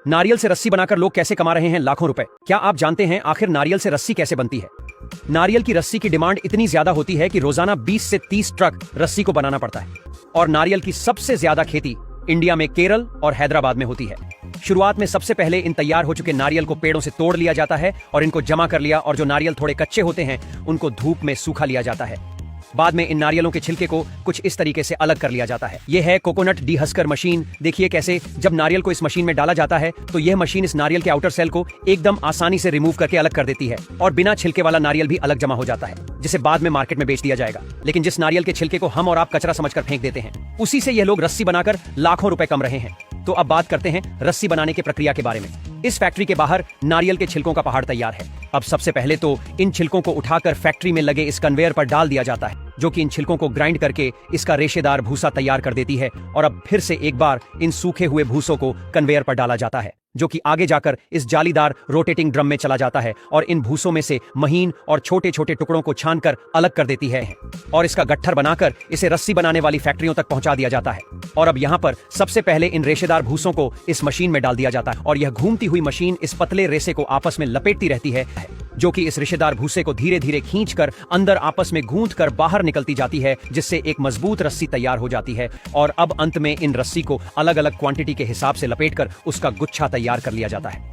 नारियल से रस्सी बनाकर लोग कैसे कमा रहे हैं लाखों रुपए। क्या आप जानते हैं आखिर नारियल से रस्सी कैसे बनती है? नारियल की रस्सी की डिमांड इतनी ज्यादा होती है कि रोजाना 20 से 30 ट्रक रस्सी को बनाना पड़ता है। और नारियल की सबसे ज्यादा खेती इंडिया में केरल और हैदराबाद में होती है। शुरुआत में सबसे पहले इन तैयार हो चुके नारियल को पेड़ों से तोड़ लिया जाता है और इनको जमा कर लिया, और जो नारियल थोड़े कच्चे होते हैं उनको धूप में सूखा लिया जाता है। बाद में इन नारियलों के छिलके को कुछ इस तरीके से अलग कर लिया जाता है। यह है कोकोनट डीहस्कर मशीन। देखिए कैसे जब नारियल को इस मशीन में डाला जाता है तो यह मशीन इस नारियल के आउटर सेल को एकदम आसानी से रिमूव करके अलग कर देती है, और बिना छिलके वाला नारियल भी अलग जमा हो जाता है, जिसे बाद में मार्केट में बेच दिया जाएगा। लेकिन जिस नारियल के छिलके को हम और आप कचरा समझकर फेंक देते हैं, उसी से यह लोग रस्सी बनाकर लाखों रुपए कमा रहे हैं। तो अब बात करते हैं रस्सी बनाने की प्रक्रिया के बारे में। इस फैक्ट्री के बाहर नारियल के छिलकों का पहाड़ तैयार है। अब सबसे पहले तो इन छिलकों को उठाकर फैक्ट्री में लगे इस कन्वेयर पर डाल दिया जाता है, जो कि इन छिलकों को ग्राइंड करके इसका रेशेदार भूसा तैयार कर देती है। और अब फिर से एक बार इन सूखे हुए भूसों को कन्वेयर पर डाला जाता है, जो कि आगे जाकर इस जालीदार रोटेटिंग ड्रम में चला जाता है, और इन भूसों में से महीन और छोटे छोटे टुकड़ों को छानकर अलग कर देती है, और इसका गट्ठर बनाकर इसे रस्सी बनाने वाली फैक्ट्रियों तक पहुंचा दिया जाता है। और अब यहाँ पर सबसे पहले इन रेशेदार भूसों को इस मशीन में डाल दिया जाता है, और यह घूमती हुई मशीन इस पतले रेशे को आपस में लपेटती रहती है, जो कि इस रेशेदार भूसे को धीरे धीरे खींचकर अंदर आपस में गूंथकर बाहर निकलती जाती है, जिससे एक मजबूत रस्सी तैयार हो जाती है। और अब अंत में इन रस्सी को अलग अलग क्वांटिटी के हिसाब से लपेटकर उसका गुच्छा तैयार कर लिया जाता है।